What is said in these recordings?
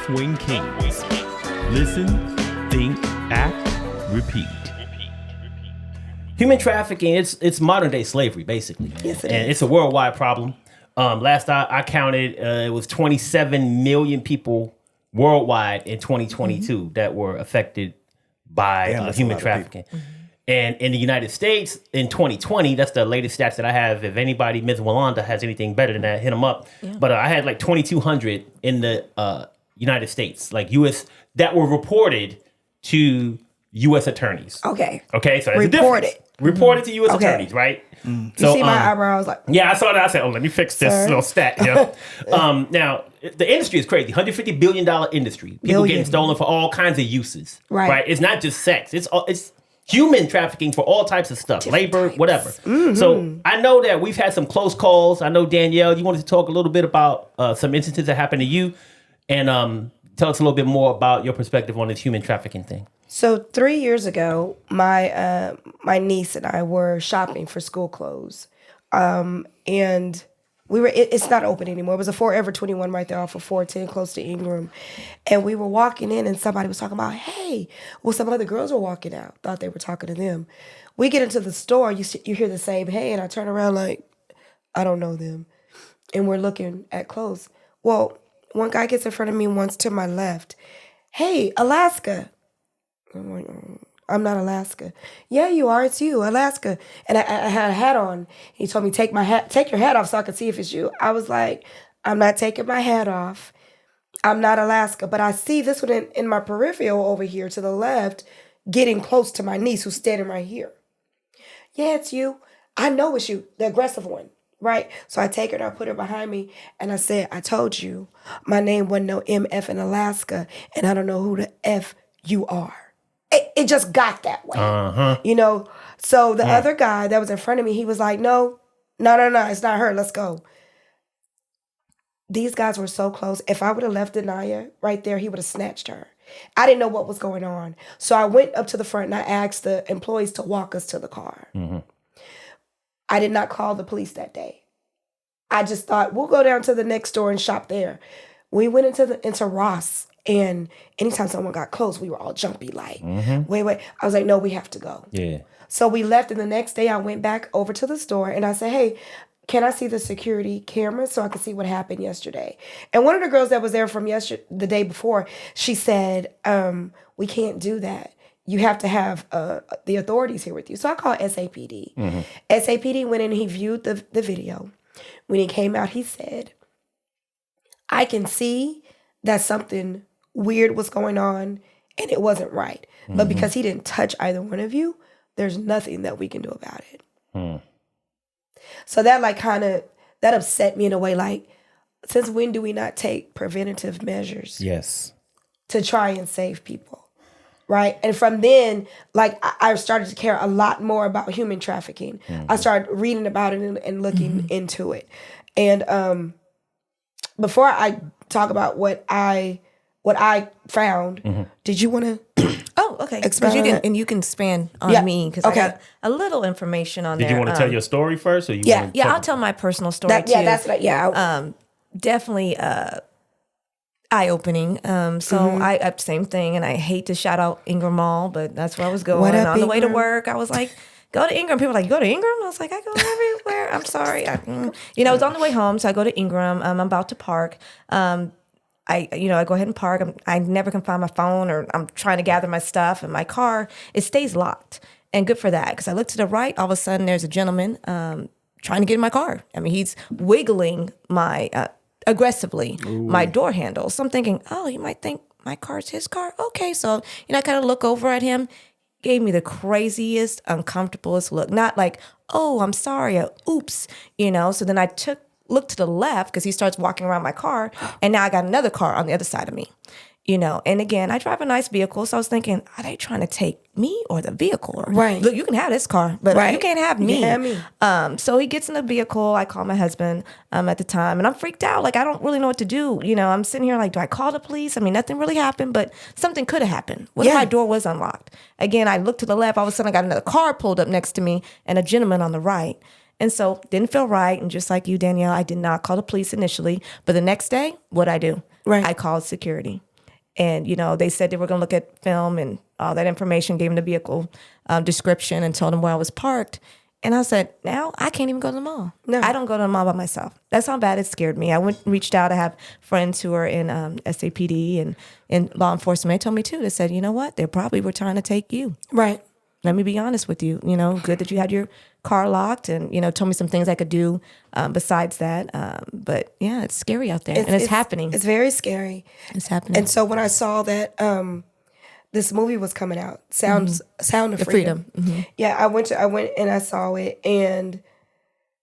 Left-Wing Kingz. Listen, think, act, repeat. Human trafficking, it's modern day slavery, basically. Yes, it and is. it's a worldwide problem. Last I counted, it was 27 million people worldwide in 2022 that were affected by Damn, that's a human lot of trafficking. And in the United States, in 2020, that's the latest stats that I have. If anybody, Ms. Walonda, has anything better than that, hit them up. Yeah. But I had like 2,200 in the United States, like U.S., that were reported to U.S. attorneys. Okay. Okay, so that's Reported. a difference. Reported to U.S. attorneys, right? You see my eyebrows like... Yeah, I saw that. I said, let me fix this little stat here. Now, the industry is crazy. $150 billion industry. People getting stolen for all kinds of uses. Right? It's not just sex. It's human trafficking for all types of stuff. Different labor, types. Whatever. Mm-hmm. So I know that we've had some close calls. I know, Danielle, you wanted to talk a little bit about some instances that happened to you. And tell us a little bit more about your perspective on this human trafficking thing. So 3 years ago, my niece and I were shopping for school clothes, and we were. It's not open anymore. It was a Forever 21 right there off of 410, close to Ingram, and we were walking in, and somebody was talking about, hey, well, some other girls were walking out. Thought they were talking to them. We get into the store, you hear the same hey, and I turn around like, I don't know them, and we're looking at clothes. Well, one guy gets in front of me, once to my left. Hey, Alaska. I'm like, I'm not Alaska. Yeah, you are. It's you, Alaska. And I had a hat on. He told me, take your hat off so I can see if it's you. I was like, I'm not taking my hat off. I'm not Alaska. But I see this one in my peripheral over here to the left, getting close to my niece who's standing right here. Yeah, it's you. I know it's you, the aggressive one. Right? So I take her and I put her behind me and I said, I told you, my name wasn't no MF in Alaska and I don't know who the F you are. It just got that way, you know? So the other guy that was in front of me, he was like, no, it's not her. Let's go. These guys were so close. If I would have left Denaya right there, he would have snatched her. I didn't know what was going on. So I went up to the front and I asked the employees to walk us to the car. Mm-hmm. I did not call the police that day. I just thought, we'll go down to the next store and shop there. We went into Ross. And anytime someone got close, we were all jumpy, like, wait. I was like, no, we have to go. Yeah. So we left, and the next day I went back over to the store, and I said, hey, can I see the security camera so I can see what happened yesterday? And one of the girls that was there from the day before, she said, we can't do that. You have to have the authorities here with you. So I called SAPD. Mm-hmm. SAPD went in and he viewed the video. When he came out, he said, I can see that something weird was going on and it wasn't right. Mm-hmm. But because he didn't touch either one of you, there's nothing that we can do about it. So that that upset me in a way, like, since when do we not take preventative measures? Yes. To try and save people, right? And from then, like, I started to care a lot more about human trafficking. Mm-hmm. I started reading about it and looking into it. And before I talk about what I found, did you want to? Oh, okay. You can expand on me because I got a little information on there. Did you want to tell your story first, or you? I'll tell my personal story too. Yeah, that's what. Definitely eye-opening. I same thing, and I hate to shout out Ingram Mall, but that's where I was going. What up, on the way to Ingram? work, I was like, go to Ingram. People were like, you go to Ingram? I was like, I go everywhere. I'm sorry. It's on the way home, so I go to Ingram. I'm about to park. I go ahead and park. I never can find my phone, or I'm trying to gather my stuff, and my car, it stays locked. And good for that, because I look to the right, all of a sudden there's a gentleman trying to get in my car. I mean, he's wiggling aggressively my door handle. So I'm thinking, oh, he might think my car's his car. Okay, so I kind of look over at him. Gave me the craziest, uncomfortablest look. Not like, oh, I'm sorry, or oops, So then I looked to the left because he starts walking around my car, and now I got another car on the other side of me, And again, I drive a nice vehicle, so I was thinking, are they trying to take me or the vehicle? Right. Look, you can have this car, but you can't have me. Yeah, me. So he gets in the vehicle. I call my husband at the time, and I'm freaked out. Like, I don't really know what to do. I'm sitting here like, do I call the police? I mean, nothing really happened, but something could have happened. What if my door was unlocked? Again, I looked to the left. All of a sudden, I got another car pulled up next to me and a gentleman on the right. And so didn't feel right. And just like you, Danielle, I did not call the police initially. But the next day, what'd I do? Right. I called security. And, they said they were going to look at film and all that information, gave them the vehicle description and told them where I was parked. And I said, now I can't even go to the mall. No. I don't go to the mall by myself. That's how bad it scared me. I reached out. I have friends who are in SAPD and in law enforcement. They told me too. They said, you know what? They probably were trying to take you. Right. Let me be honest with you. Good that you had your car locked and, told me some things I could do besides that. But yeah, it's scary out there. And it's happening. It's very scary. It's happening. And so when I saw that this movie was coming out, Sound of Freedom. Mm-hmm. Yeah, I went and I saw it, and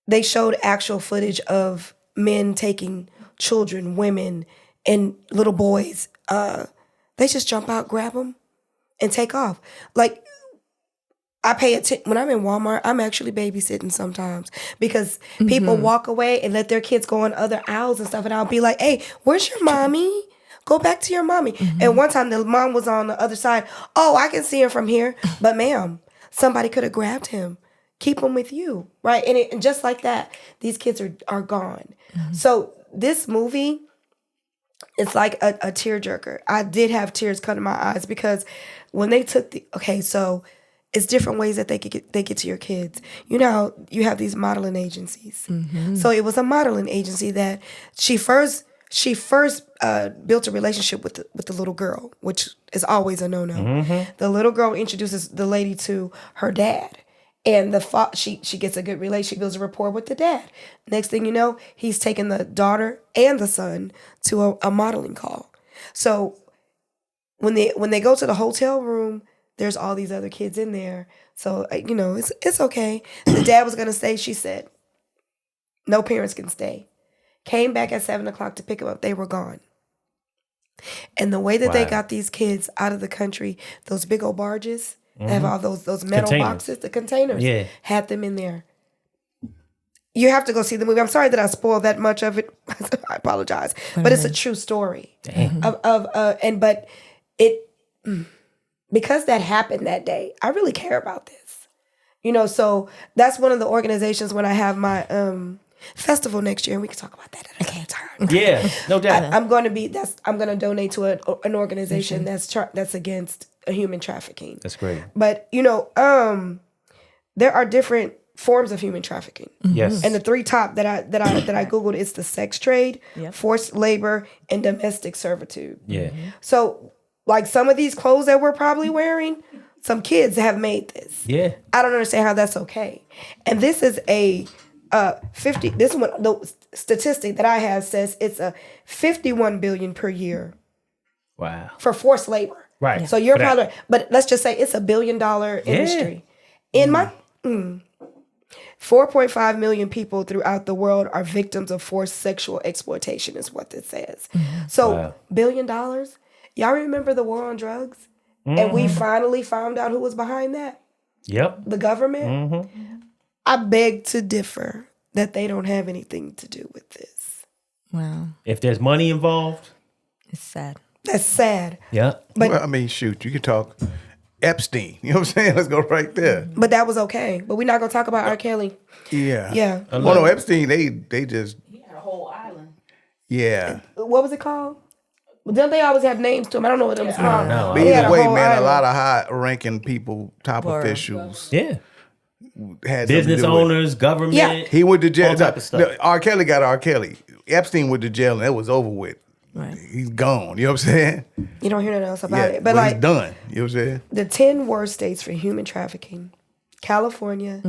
they showed actual footage of men taking children, women, and little boys. They just jump out, grab them, and take off. Like, I pay attention when I'm in Walmart. I'm actually babysitting sometimes because people walk away and let their kids go on other aisles and stuff, and I'll be like, "Hey, where's your mommy? Go back to your mommy." And one time the mom was on the other side. "Oh, I can see him from here." But ma'am, somebody could have grabbed him. Keep him with you, right? And just like that, these kids are gone. So this movie, it's like a tearjerker. I did have tears come to my eyes because when they took so it's different ways that they get to your kids. You have these modeling agencies. So it was a modeling agency that she first built a relationship with the little girl, which is always a no-no. The little girl introduces the lady to her dad, and she gets a good relationship. She builds a rapport with the dad. Next thing you know, he's taking the daughter and the son to a modeling call. So when they go to the hotel room, there's all these other kids in there. So it's okay. The dad was gonna stay. She said, "No parents can stay." Came back at 7:00 to pick them up. They were gone. And the way that they got these kids out of the country, those big old barges that have all those metal boxes, the containers, had them in there. You have to go see the movie. I'm sorry that I spoiled that much of it. I apologize, but it's a true story. Because that happened that day, I really care about this. So that's one of the organizations when I have my festival next year, and we can talk about that at another time. Yeah, no doubt. I'm going to donate to an organization that's against human trafficking. That's great. But there are different forms of human trafficking. Yes. And the three top that I googled is the sex trade, forced labor, and domestic servitude. Yeah. So, like, some of these clothes that we're probably wearing, some kids have made this. Yeah. I don't understand how that's okay. And this is a 50. This one, the statistic that I have says it's a 51 billion per year. Wow. For forced labor. Right. So you're probably, but let's just say it's $1 billion industry. In my 4.5 million people throughout the world are victims of forced sexual exploitation, is what this says. So $1 billion. Y'all remember the war on drugs? And we finally found out who was behind that? Yep. The government? I beg to differ that they don't have anything to do with this. Wow. If there's money involved, it's sad. That's sad. Yeah. But well, I mean, shoot, you can talk Epstein. You know what I'm saying? Let's go right there. But that was okay. But we're not gonna talk about R. Kelly. Yeah. Yeah. Well, no, Epstein, they just. He had a whole island. Yeah. What was it called? Well, don't they always have names to them? I don't know what them is called. know. But They had either way, whole man, island. a lot of high-ranking people, top Word. officials, Yeah. had Business something to do with it. owners, government. Yeah. He went to jail. All type of stuff. No, R. Kelly got R. Kelly. Epstein went to jail, and it was over with. Right. He's gone. You know what I'm saying? You don't hear nothing else about it. But But he's like done. You know what I'm saying? the 10 worst states for human trafficking: California.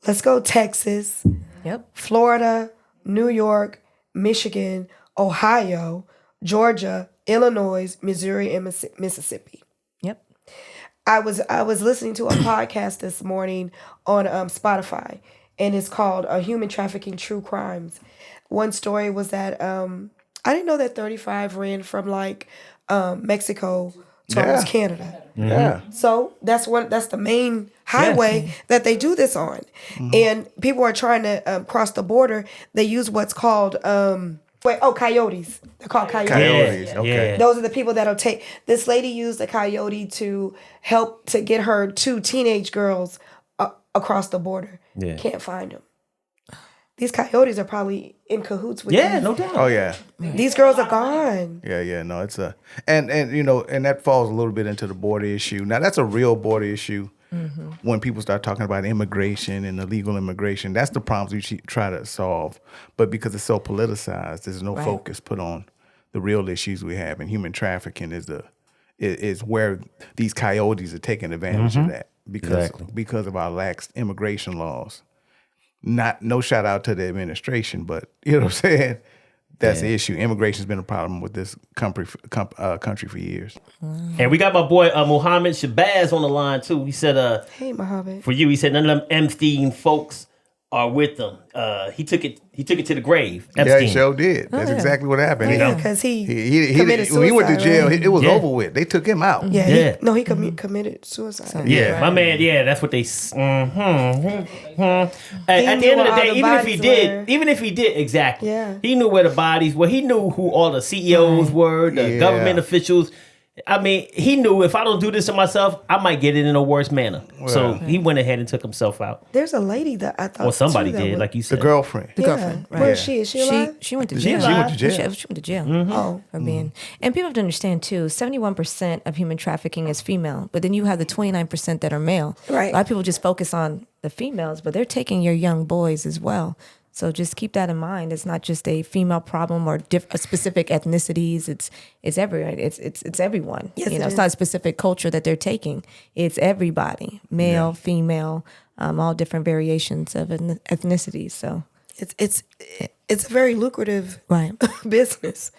Let's go Texas, Yep. Florida, New York, Michigan, Ohio, Georgia, Illinois, Missouri, and Mississippi. Yep. I was listening to a podcast this morning on Spotify, and it's called Human Trafficking True Crimes. One story was that I didn't know that 35 ran from like Mexico towards Canada. Yeah. So that's the main highway that they do this on, and people are trying to cross the border. They use what's called coyotes. They're called coyotes. Coyotes. Yeah. Okay. Yeah. Those are the people that'll take. This lady used a coyote to help to get her 2 teenage girls across the border. Yeah. Can't find them. these coyotes are probably in cahoots with Yeah, these. no doubt. Oh yeah. These girls are gone. Yeah. No, it's a and and that falls a little bit into the border issue. Now that's a real border issue. When people start talking about immigration and illegal immigration, that's the problems we should try to solve. But because it's so politicized, there's no focus put on the real issues we have. And human trafficking is where these coyotes are taking advantage of that because of our lax immigration laws. No shout out to the administration, but you know what I'm saying? That's the issue. Immigration's been a problem with this country for years. And we got my boy Mohammed Shabazz on the line too. He said, Hey, Mohammed. for you, he said none of them Epstein folks are with them. He took it to the grave. Epstein. Yeah, he sure did. That's exactly what happened. Yeah, because he committed when he went to suicide, jail, right? it was over with. They took him out. Yeah. He committed suicide. Yeah, my man. Yeah, that's what they. At the knew end of the where all day, the even if bodies he did, exactly. Yeah. He knew where the bodies were. He knew who all the CEOs were, the government officials. I mean, he knew if I don't do this to myself, I might get it in a worse manner. So he went ahead and took himself out. There's a lady that I thought. Or somebody too, that did, would- like you The said. girlfriend. The girlfriend, right? Where is she? Is she alive? She went to She jail. went to jail. She went to jail Oh. for being. And people have to understand too. 71% of human trafficking is female, but then you have the 29% that are male. Right. A lot of people just focus on the females, but they're taking your young boys as well. So just keep that in mind. It's not just a female problem or specific ethnicities. It's everyone. It's everyone. Yes, you know, it it's is. not a specific culture that they're taking. It's everybody, male, female, all different variations of ethnicities. So It's a very lucrative right. business.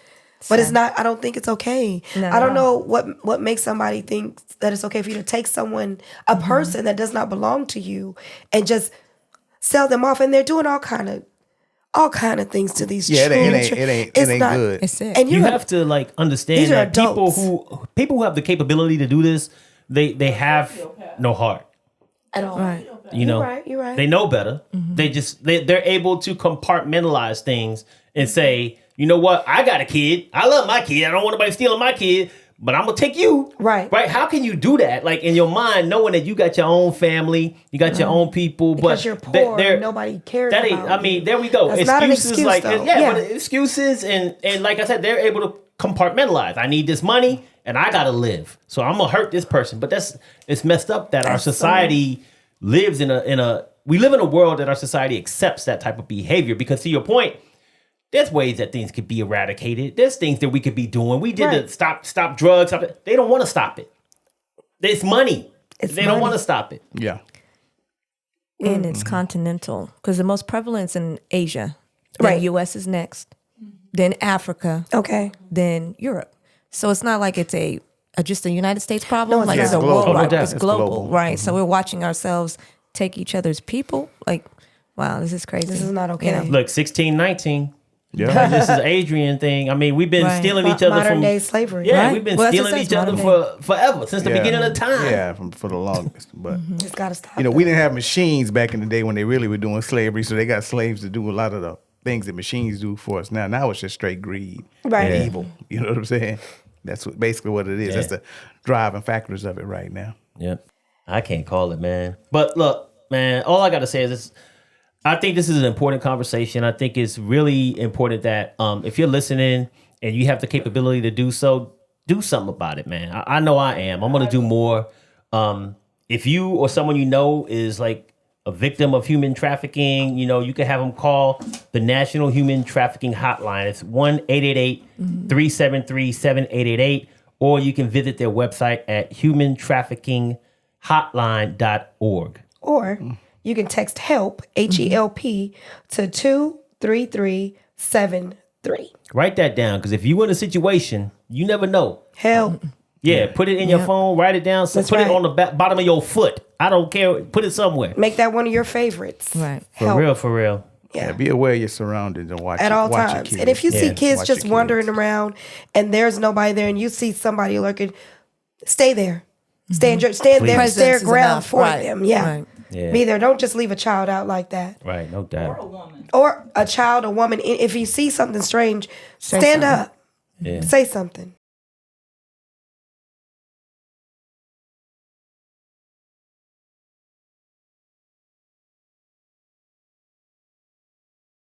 But it's not. I don't think it's okay. No. I don't know what makes somebody think that it's okay for you to take a person that does not belong to you, and just sell them off. And they're doing all kind of things to these Yeah, children. it ain't good. It's it. And You you're have to like understand These are that people adults. who have the capability to do this, they have no heart. at all. Right. You know, You're right. They know better. They're able to compartmentalize things and say, you know what? I got a kid. I love my kid. I don't want anybody stealing my kid, but I'm gonna take you. Right. Right. How can you do that? Like in your mind, knowing that you got your own family, you got your own people, Because but you're poor, they're- nobody cares That ain't. about I mean, you. there we go. That's not an excuse, like though. yeah, but excuses and like I said, they're able to compartmentalize. I need this money and I gotta live, so I'm gonna hurt this person. But it's messed up that our society lives in a. We live in a world that our society accepts that type of behavior because, to your point, there's ways that things could be eradicated. There's things that we could be doing. We did Right. to stop drugs. Stop it. They don't want to stop it. It's money. It's They don't money. want to stop it. Yeah. And it's continental because the most prevalence in Asia. Right. Then U.S. is next, then Africa, Okay. then Europe. So it's not like it's just a United States problem. No, it's like not. it's a It's global. worldwide. Oh, no doubt. It's It's global, global. right? So we're watching ourselves take each other's people. Like, wow, this is crazy. This is not okay. You know? Look, 1619. Yeah. This is Adrian thing. I mean, we've been Right. stealing each other Modern from day slavery. Yeah, Right. we've been Well, that's what stealing it each says, other modern forever since the beginning of time. Yeah, for the longest. But It's got to stop. you know, we didn't have machines back in the day when they really were doing slavery, so they got slaves to do a lot of the things that machines do for us now. Now it's just straight greed Right. and Yeah. evil. You know what I'm saying? That's basically what it is. Yeah. That's the driving factors of it right now. Yep. I can't call it, man. But look, man, all I got to say is this. I think this is an important conversation. I think it's really important that if you're listening and you have the capability to do so, do something about it, man. I know I am. I'm going to do more. If you or someone you know is like a victim of human trafficking, you know, you can have them call the National Human Trafficking Hotline. It's 1-888-373-7888. Or you can visit their website at humantraffickinghotline.org. Or you can text HELP, HELP, to 23373. Write that down, because if you in a situation, you never know. Help. Yeah, put it in your phone, write it down, That's put it right. on the bottom of your foot. I don't care. Put it somewhere. Make that one of your favorites. Right. For Help. real, for real. Yeah, be aware of your surroundings and watch At all watch your times. kids. And if you see Yeah. kids Watch just your wandering kids. around and there's nobody there and you see somebody lurking, stay there. Stand there, stand Presence there, is ground enough. for Right. them. Yeah. Right. Yeah. Be there. Don't just leave a child out like that. Right, no doubt. Or a child, a woman. If you see something strange, stand something. up. Yeah. Say something.